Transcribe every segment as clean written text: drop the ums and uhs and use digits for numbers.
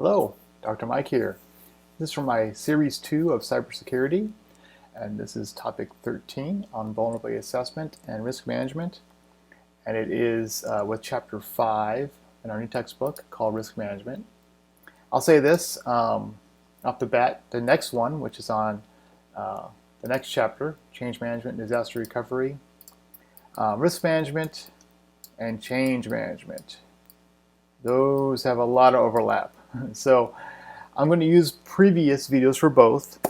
Hello, Dr. Mike here. This is from my Series 2 of Cybersecurity, and this is Topic 13 on Vulnerability Assessment and Risk Management. And it is with Chapter 5 in our new textbook called Risk Management. I'll say this off the bat, the next one, which is on the next chapter, Change Management and Disaster Recovery, Risk Management and Change Management. Those have a lot of overlap. So I'm going to use previous videos for both.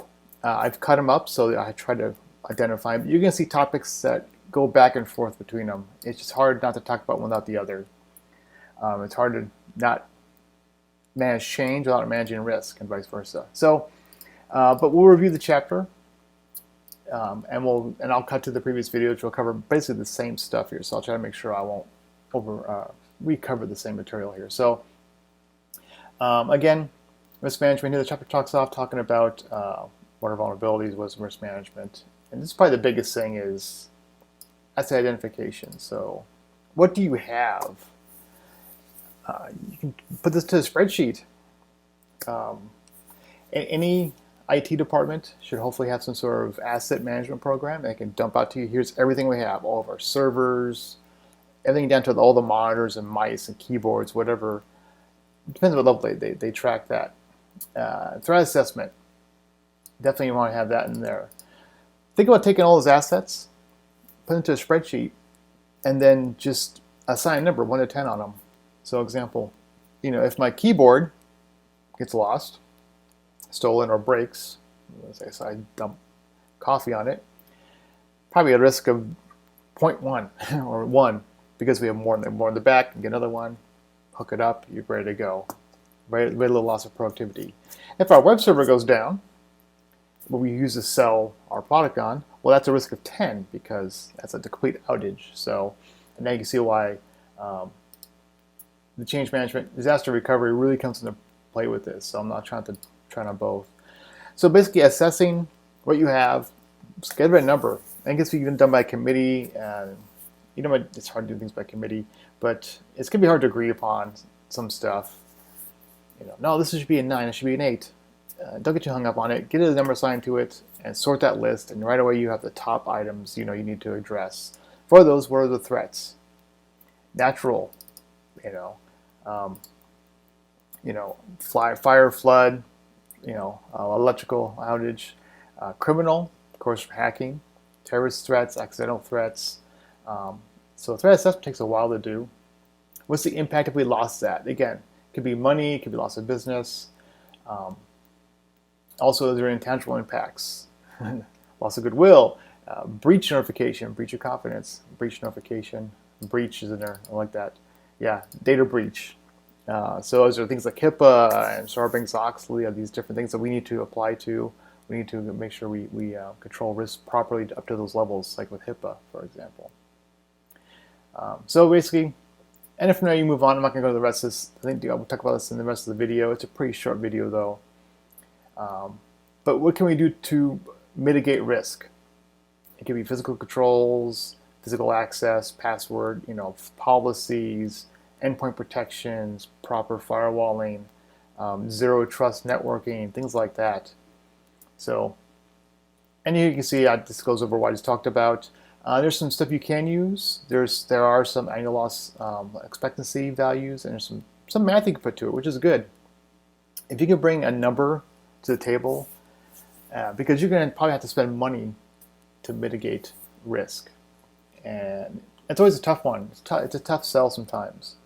I've cut them up so that I try to identify them. You're going to see topics that go back and forth between them. It's just hard not to talk about one without the other. It's hard to not manage change without managing risk and vice versa. So, but we'll review the chapter, and I'll cut to the previous video, which will cover basically the same stuff here. So I'll try to make sure I won't recover the same material here. So again, risk management here, the chapter talks off talking about what are vulnerabilities, what is risk management. And this is probably the biggest thing is asset identification. So what do you have? You can put this to a spreadsheet. Any IT department should hopefully have some sort of asset management program. They can dump out to you, here's everything we have, all of our servers, everything down to all the monitors and mice and keyboards, whatever. It depends on what level they track that. Threat assessment, definitely you want to have that in there. Think about taking all those assets, put into a spreadsheet, and then just assign a number, 1 to 10 on them. So example, if my keyboard gets lost, stolen, or breaks, let's say I dump coffee on it, probably a risk of 0.1 or 1, because we have more in the back, and get another one, hook it up, you're ready to go. Very little loss of productivity. If our web server goes down, what we use to sell our product on, well, that's a risk of 10 because that's a complete outage. So, and now you can see why the change management, disaster recovery really comes into play with this. So I'm not trying on both. So basically, assessing what you have, just get a number. I guess you can done by committee. It's hard to do things by committee, but it's gonna be hard to agree upon some stuff. No, this should be a 9. It should be an 8. Don't get too hung up on it. Get a number assigned to it and sort that list. And right away, you have the top items you need to address. For those, what are the threats? Natural, fire, flood, electrical outage, criminal, of course, hacking, terrorist threats, accidental threats. So threat assessment takes a while to do. What's the impact if we lost that? Again, it could be money, it could be loss of business. Also, there are intangible impacts. Loss of goodwill, breach notification, breach of confidence, breach notification, breach is in there, I like that. Yeah, data breach. So those are things like HIPAA and Sarbanes-Oxley, are these different things that we need to apply to. We need to make sure we control risk properly up to those levels, like with HIPAA, for example. So basically, and if now you move on, I'm not going to go to the rest of this. I think we'll talk about this in the rest of the video. It's a pretty short video, though. But what can we do to mitigate risk? It can be physical controls, physical access, password, policies, endpoint protections, proper firewalling, zero trust networking, things like that. So, and you can see this goes over what I just talked about. There's some stuff you can use. There are some annual loss expectancy values, and there's some math you can put to it, which is good. If you can bring a number to the table, because you're going to probably have to spend money to mitigate risk, and it's always a tough one. It's a tough sell sometimes.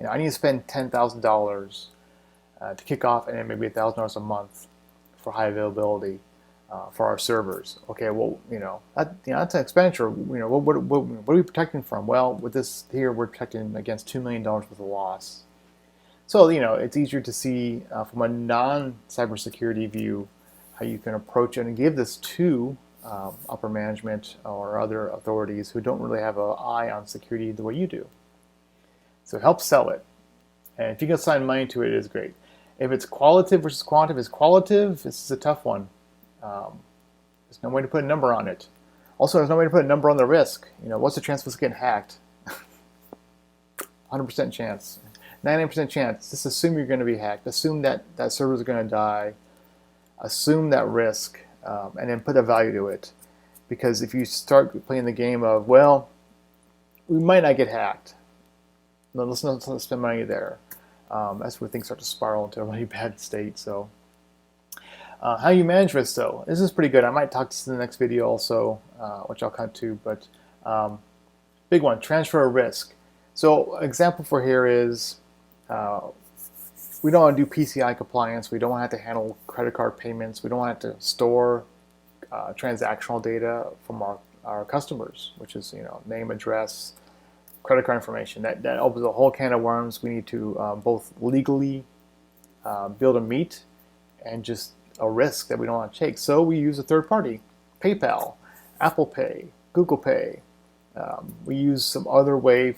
I need to spend $10,000 to kick off, and then maybe $1,000 a month for high availability. For our servers. Okay, well, that's an expenditure. What are we protecting from? Well, with this here, we're protecting against $2 million worth of loss. So, it's easier to see from a non-cybersecurity view how you can approach it and give this to upper management or other authorities who don't really have an eye on security the way you do. So it helps sell it. And if you can assign money to it, it is great. If it's qualitative versus quantitative, this is a tough one. There's no way to put a number on it. Also, there's no way to put a number on the risk. What's the chance of us getting hacked? 100% chance. 99% chance. Just assume you're going to be hacked. Assume that that server is going to die. Assume that risk, and then put a value to it. Because if you start playing the game of, well, we might not get hacked, no, let's not spend money there. That's where things start to spiral into a really bad state. So, how you manage risk, though, this is pretty good. I might talk this in the next video also, which I'll cut to. But big one: transfer of risk. So, an example for here is we don't want to do PCI compliance. We don't want to have to handle credit card payments. We don't want to have to store transactional data from our customers, which is name, address, credit card information. That opens a whole can of worms. We need to both legally be able to meet and just a risk that we don't want to take. So we use a third party, PayPal, Apple Pay, Google Pay. We use some other way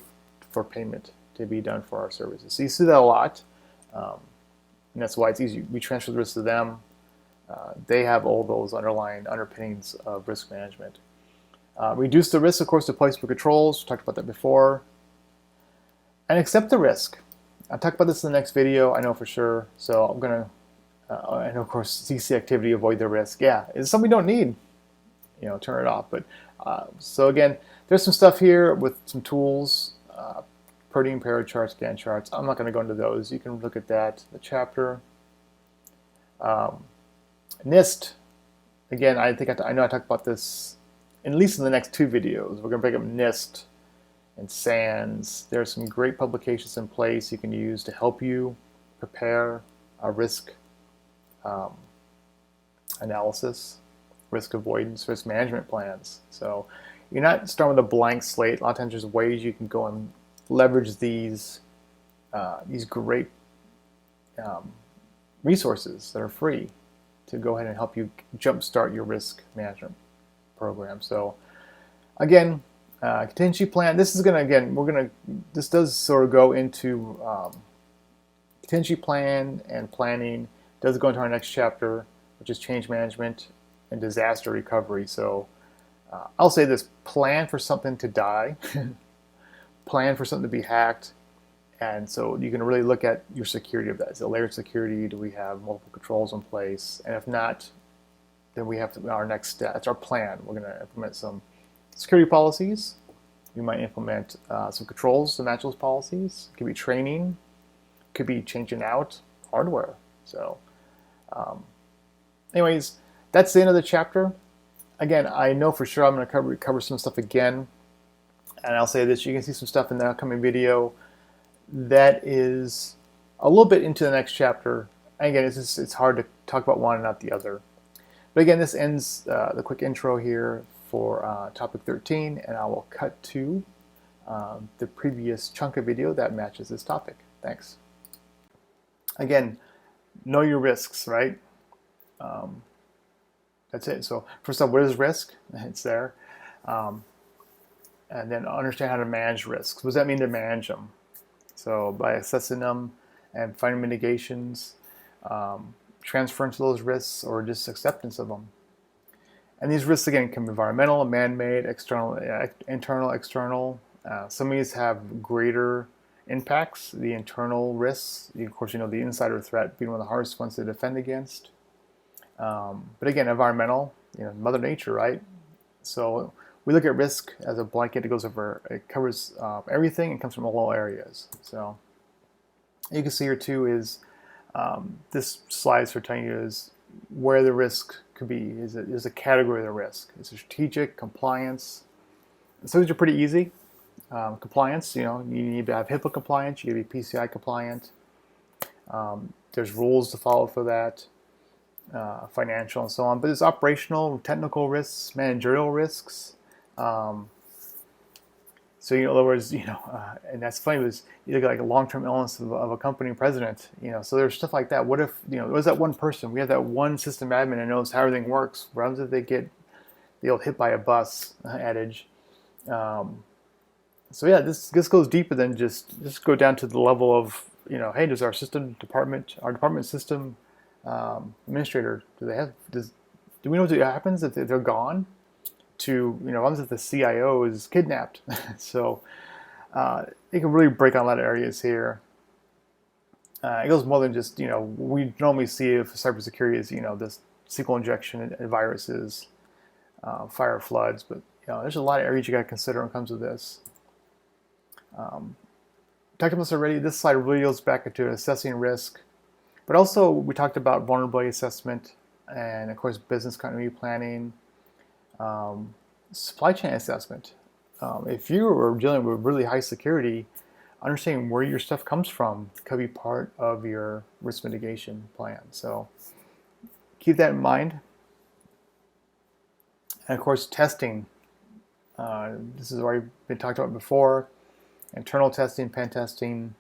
for payment to be done for our services. So you see that a lot, and that's why it's easy. We transfer the risk to them. They have all those underlying underpinnings of risk management. Reduce the risk, of course, to placement controls. We talked about that before. And accept the risk. I'll talk about this in the next video, I know for sure. So I'm going to, and of course, CC activity, avoid the risk. Yeah, it's something we don't need. Turn it off. But so again, there's some stuff here with some tools, protein pair charts, Gantt charts. I'm not going to go into those. You can look at that, the chapter. NIST. Again, I know I talked about this at least in the next 2 videos. We're going to break up NIST and SANS. There are some great publications in place you can use to help you prepare a risk analysis, risk avoidance, risk management plans. So you're not starting with a blank slate. A lot of times there's ways you can go and leverage these great resources that are free to go ahead and help you jumpstart your risk management program. So again, contingency plan. This is this does sort of go into contingency plan and planning. It does go into our next chapter, which is change management and disaster recovery. So I'll say this: plan for something to die, plan for something to be hacked, and so you can really look at your security of that. Is it layered security? Do we have multiple controls in place? And if not, then we have our next step. That's our plan. We're going to implement some security policies. We might implement some controls to match those policies. It could be training. It could be changing out hardware. So anyways, that's the end of the chapter. Again, I know for sure I'm going to cover some stuff again. And I'll say this, you can see some stuff in the upcoming video that is a little bit into the next chapter. And again, it's hard to talk about one and not the other. But again, this ends the quick intro here for topic 13, and I will cut to the previous chunk of video that matches this topic. Thanks. Again, know your risks, right? That's it. So first off, what is risk? It's there. And then understand how to manage risks. What does that mean to manage them? So by assessing them and finding mitigations, transference of those risks, or just acceptance of them. And these risks, again, can be environmental, man-made, external, internal, external. Some of these have greater impacts. The internal risks, of course, the insider threat being one of the hardest ones to defend against. But again, environmental, Mother Nature, right? So we look at risk as a blanket. It covers everything and comes from all areas. So you can see here too is this slide for telling you is where the risk could be. Is a category of the risk. It's a strategic, compliance. So these are pretty easy. Compliance, you need to have HIPAA compliance. You need to be PCI compliant. There's rules to follow for that. Financial and so on. But there's operational, technical risks, managerial risks. So in other words, and that's funny, was you look at like a long-term illness of a company president, so there's stuff like that. What if, was that one person? We have that one system admin that knows how everything works. What happens if they get the old hit by a bus adage? So yeah, this goes deeper than just go down to the level of, hey, does our department system administrator, do we know what happens if they're gone? To, what happens if the CIO is kidnapped? So it can really break on a lot of areas here. It goes more than just, we normally see if cybersecurity is, this SQL injection and viruses, fire floods, but there's a lot of areas you got to consider when it comes to this. Talked about this already. This slide really goes back into assessing risk, but also we talked about vulnerability assessment and, of course, business continuity planning, supply chain assessment. If you are dealing with really high security, understanding where your stuff comes from could be part of your risk mitigation plan. So keep that in mind. And of course, testing. This has already been talked about before. Internal testing, pen testing,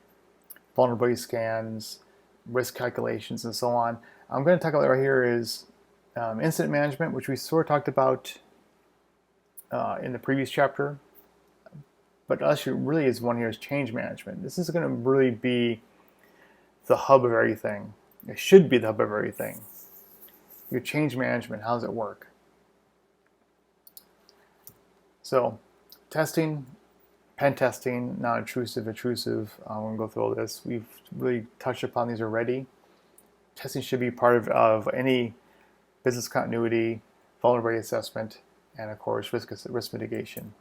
vulnerability scans, risk calculations, and so on. I'm going to talk about right here is incident management, which we sort of talked about in the previous chapter. But actually, really is one here is change management. This is going to really be the hub of everything. It should be the hub of everything. Your change management, how does it work? So, testing, pen testing, non-intrusive, intrusive. I'm going to go through all this. We've really touched upon these already. Testing should be part of any business continuity, vulnerability assessment, and of course, risk mitigation.